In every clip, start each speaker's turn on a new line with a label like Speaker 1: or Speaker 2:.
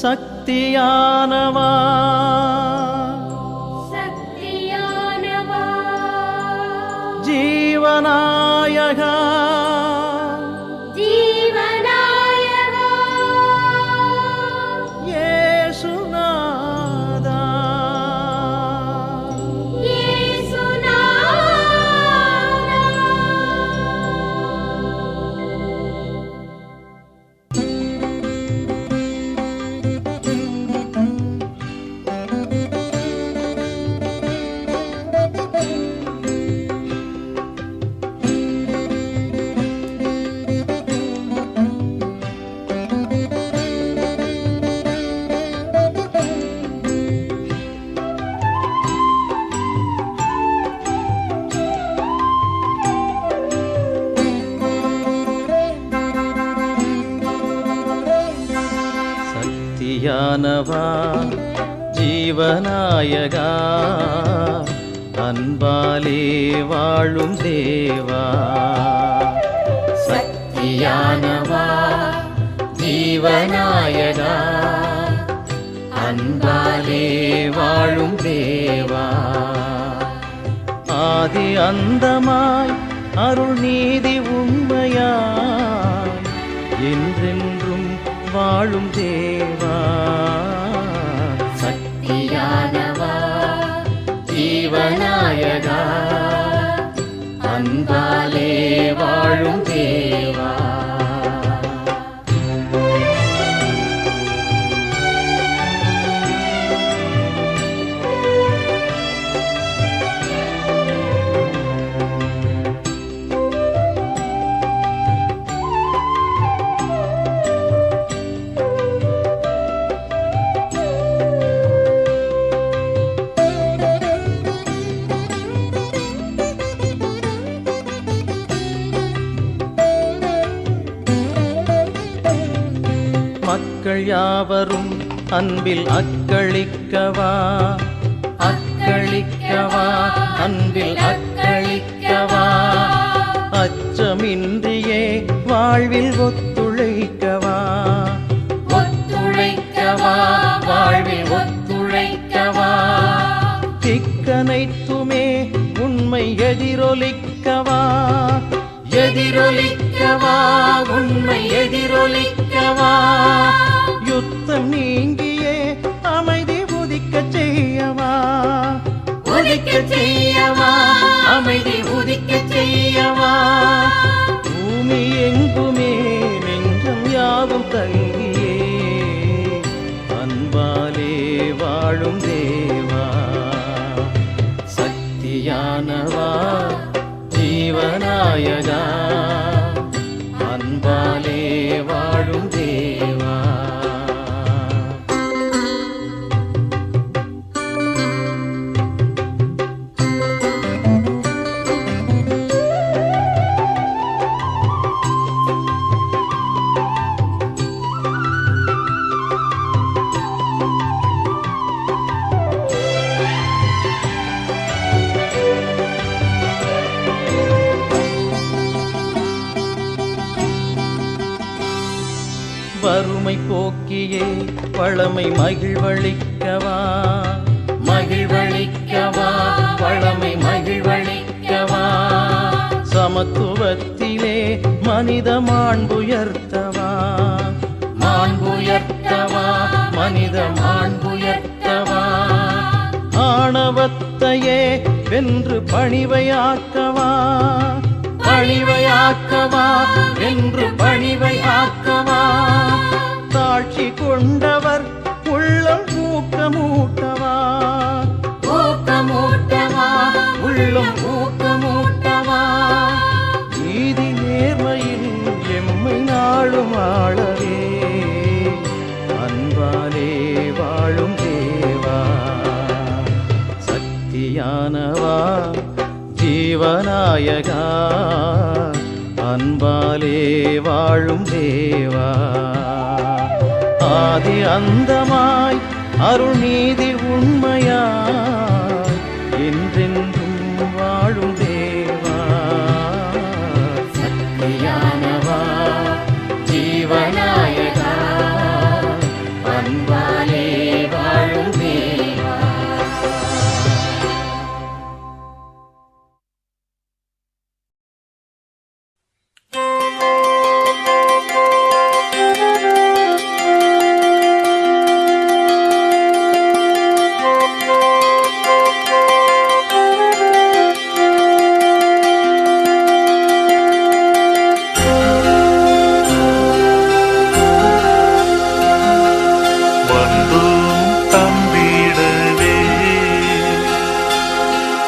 Speaker 1: சக்தியானவா
Speaker 2: சக்தியானவா
Speaker 1: ஜீவநாயகா
Speaker 2: ஜீவநாயகா
Speaker 1: இயேசுநாதா
Speaker 2: இயேசுநாதா
Speaker 1: சக்தியானவா ஜீவநாயகா அன்பாலே வாழும் தேவா சக்தியானவா ஜீவநாயகா அன்பாலே வாழும் தேவா ஆதி அந்தமாய் அருள் நீதி உண்மையாய் என்றென்றும் வாழும் தேவா சக்தியானவா ஜீவநாயகா அன்பாலே வாழும் தேவா மக்கள் யாவரும் அன்பில் அக்களிக்கவா அக்களிக்கவா அன்பில் அக்களிக்கவா அச்சமின்றியே வாழ்வில் ஒத்துழைக்கவா ஒத்துழைக்கவா வாழ்வில் ஒத்துழைக்கவா திக்கனைத்துமே உண்மை எதிரொலிக்கவா எதிரொலிக்கவா உண்மை எதிரொலிக்கவா யுத்தம் நீங்கியே அமைதி உதிக்கச் செய்யவா உதிக்கச் செய்யவா அமைதி உதிக்கச் செய்யவா பூமி எங்குமே நெஞ்சம் யாவும் தங்கியே அன்பாலே வாழும் தேவா சக்தியானவா ஜீவநாயகா அன்பாலே வாழும் தேவா வறுமை போக்கியே வளமை மகிழ்வளிக்கவா மகிழ்வளிக்கவா வளமை மகிழ்வளிக்கவா சமத்துவத்திலே மனித மாண்புயர்த்தவா மாண்புயர்த்தவா மனித மாண்புயர்த்தவா ஆணவத்தையே வென்று பணிவையாக்கவா பணிவையாக்கவா என்று பணிவையாக்கவா தாட்சி கொண்டவர் உள்ளம் ஊக்கமூட்டவா ஊக்கமூட்டவா உள்ளம் ஊக்கமூட்டவா நீதி நேர்மையில் எம்மை நாளும் ஆளவே அன்பாலே வாழும் தேவா சக்தியானவா ஜீவநாயகா அன்பாலே வாழும் தேவா ஆதி அந்தமாய் அருள் நீதி உண்மையாய் என்றென்றும் வாழும் தேவா சக்தியானவா ஜீவநாயகா அன்பா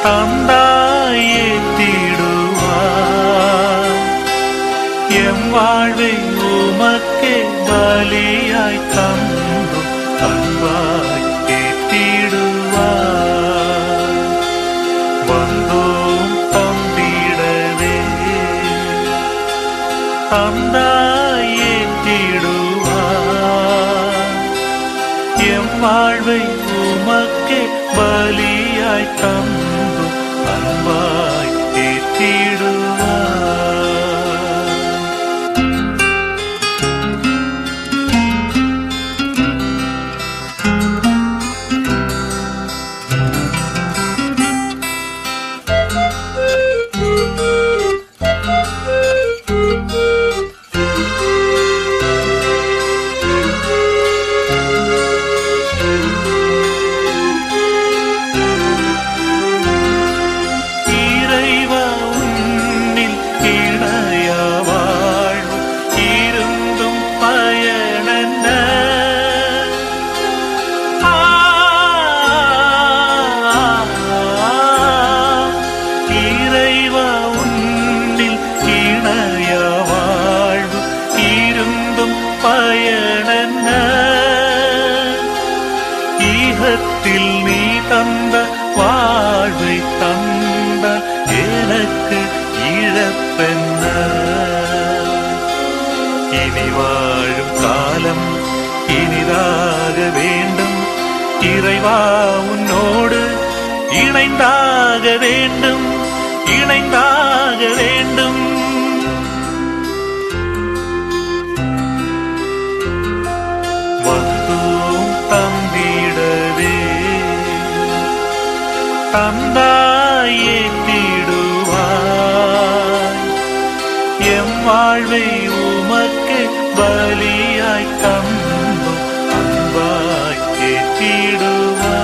Speaker 3: தந்தாயே தீடுவார் எம் வாழ்வை உமக்கே பலியாய் தந்தோம் அன்பாய் ஏற்றிடுவார் வந்தோம் தந்திடவே தந்தாயே தீடுவார் எம் வாழ்வை உமக்கே பலியாய் தந்தோம் அன்பாய் ஏற்றிடுவார் ஈகத்தில் நீ தந்த வாழ்வை தந்த எனக்கு இழப்பென்ன இனி வாழும் காலம் இனிதாக வேண்டும் இறைவா உன்னோடு இணைந்தாக வேண்டும் இணைந்தாக வேண்டும் தந்தாயே தீடுவாய் எம் வாழ்வை உமக்கு பலியாய் தந்தோம் அன்பாய் ஏற்றிடுவாய்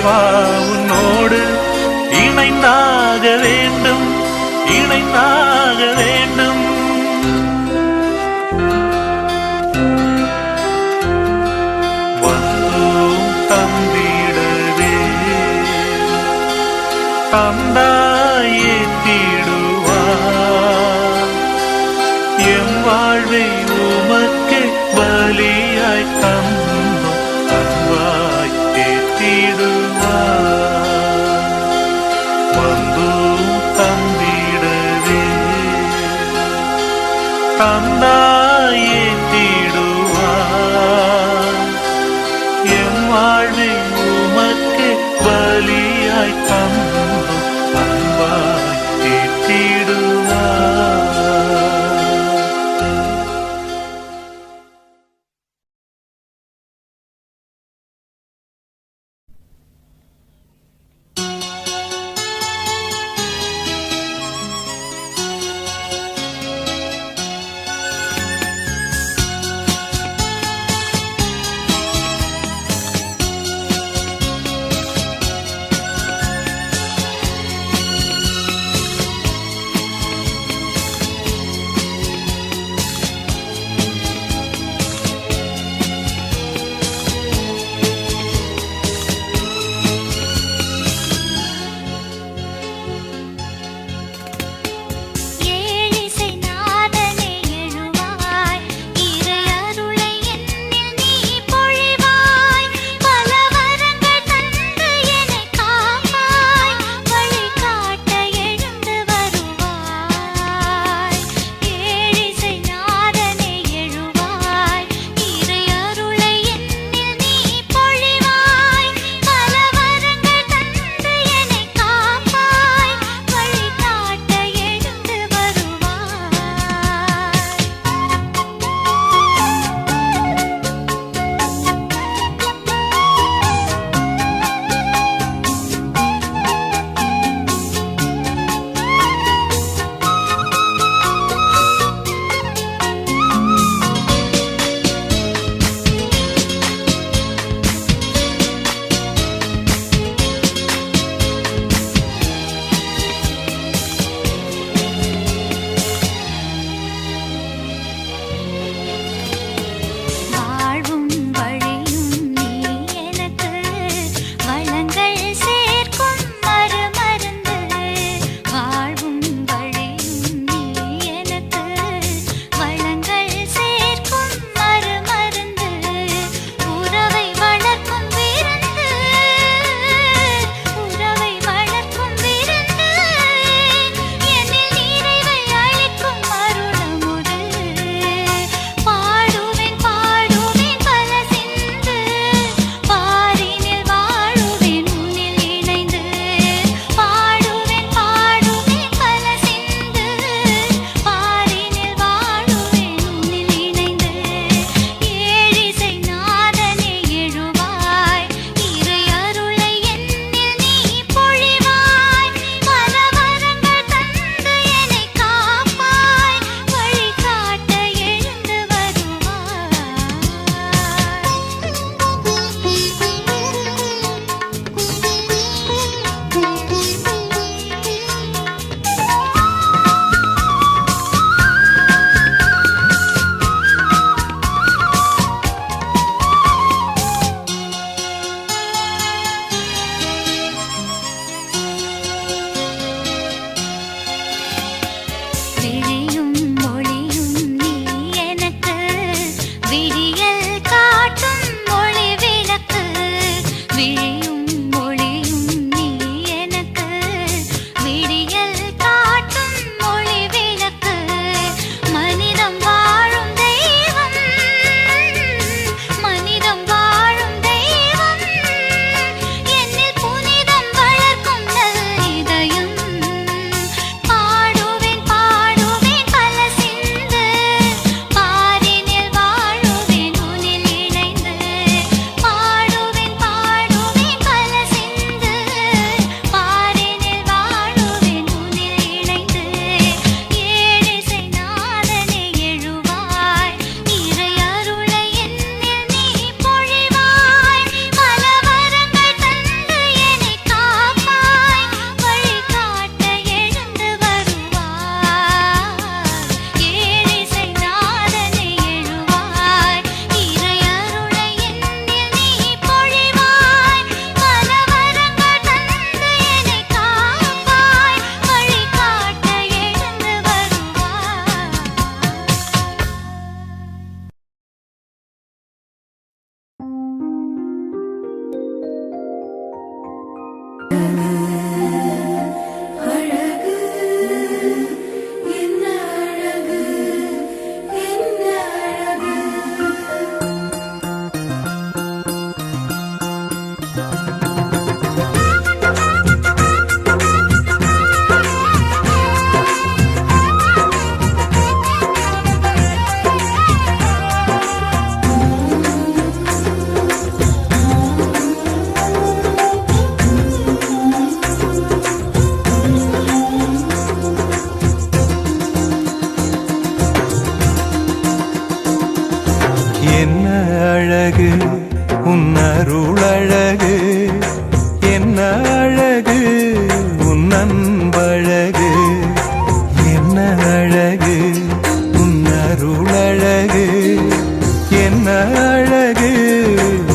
Speaker 3: உன்னோடு இணைந்தாக வேண்டும் இணைந்தாக வேண்டும் வந்தோம் தந்திடவே தந்தாயே தீடுவார் எம் வாழ்வை உமக்கே பலியாய் தந்தோம் அன்பாய் ஏற்றிடுவார் வந்தோம் தந்திடவே தந்தாயே தீடுவார் எம் வாழ்வை உமக்கே பலியாய் தந்தோம் அன்பாய் ஏற்றிடுவார் என்ன அழகு உன் அருளழகு, என்ன அழகு உன் அன்பழகு, என்ன அழகு உன் அருளழகு, என்ன அழகு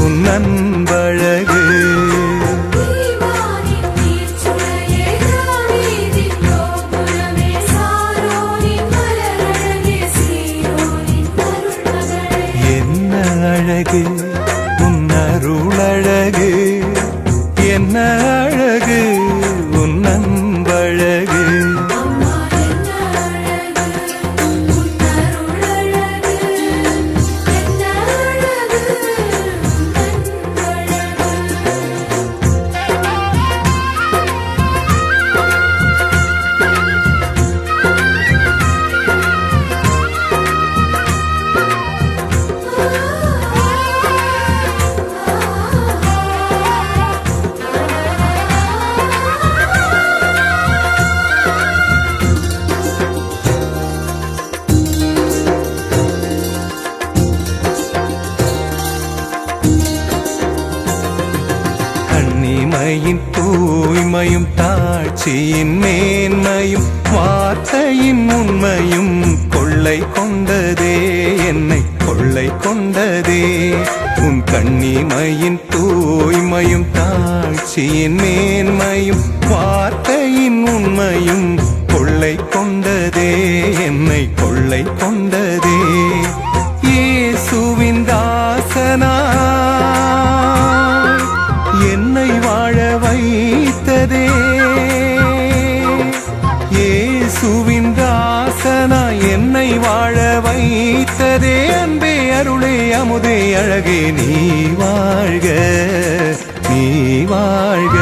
Speaker 3: உன் அன்பழகு.
Speaker 2: தீவானின் நீர்ச்சுளையே தாவீதின் கோபுரமே, சாரோனின் மலரழகே, சீயோனின் அருள்மகளே.
Speaker 3: என்ன அழகு உன் அருளழகு, என்ன அழகு உன் அன்பழகு.
Speaker 2: அம்மா என்ன அழகு உன் அருளழகு, என்ன அழகு உன்
Speaker 3: கண்ணிமையின் தூய்மையும் தாட்சியின் மேன்மையும் வார்த்தையின் உண்மையும் கொள்ளை கொண்டதே, என்னை கொள்ளை கொண்டதே. உன் கண்ணிமையின் தூய்மையும் தாட்சியின் மேன்மையும் வார்த்தையின் உண்மையும் கொள்ளை கொண்டதே, என்னை கொள்ளை கொண்டதே. இயேசுவின் தாசனாய் என்னை வாழ வைத்ததே, இயேசுவின் தாசனாய் என்னை வாழ வைத்ததே. அன்பே அருளே அமுதே அழகே நீ வாழ்க, நீ வாழ்க.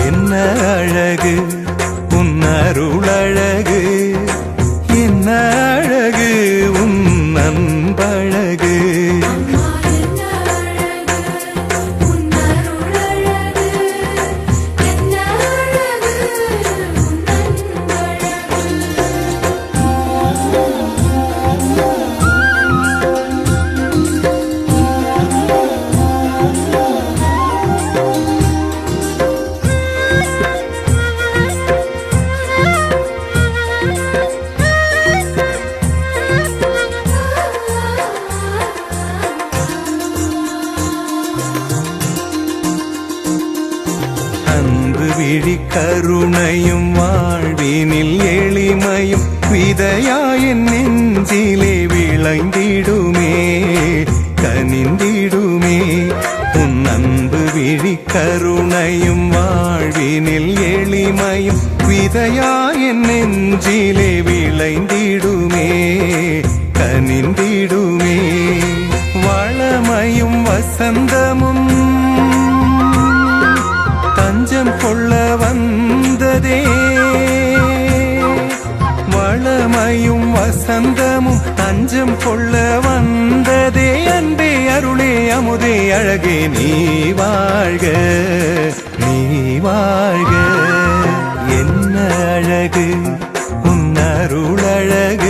Speaker 3: என்ன அழகு உன் அருளழகு, என்ன அழகு உன் அன்பழகு.
Speaker 2: அம்மா என்ன அழகு உன் அருளழகு, என்ன அழகு உன் அன்பழகு.
Speaker 3: அன்பு விழி கருணையும் வாழ்வினில் எளிமையும் விதையாயின் நெஞ்சிலே விளைந்திடுமே, கனிந்திடுமே. உன் அன்பு விழி கருணையும் வாழ்வினில் எளிமையும் விதையாயின் நெஞ்சிலே விளைந்திடுமே, கனிந்திடுமே. வளமையும் வசந்தமும் தஞ்சம் கொள்ள வந்ததே, வளமையும் வசந்தமும் தஞ்சம் கொள்ள வந்ததே. அன்பே அருளே அமுதே அழகே நீ வாழ்க, நீ வாழ்க. என்ன அழகு உன் அருளழகு,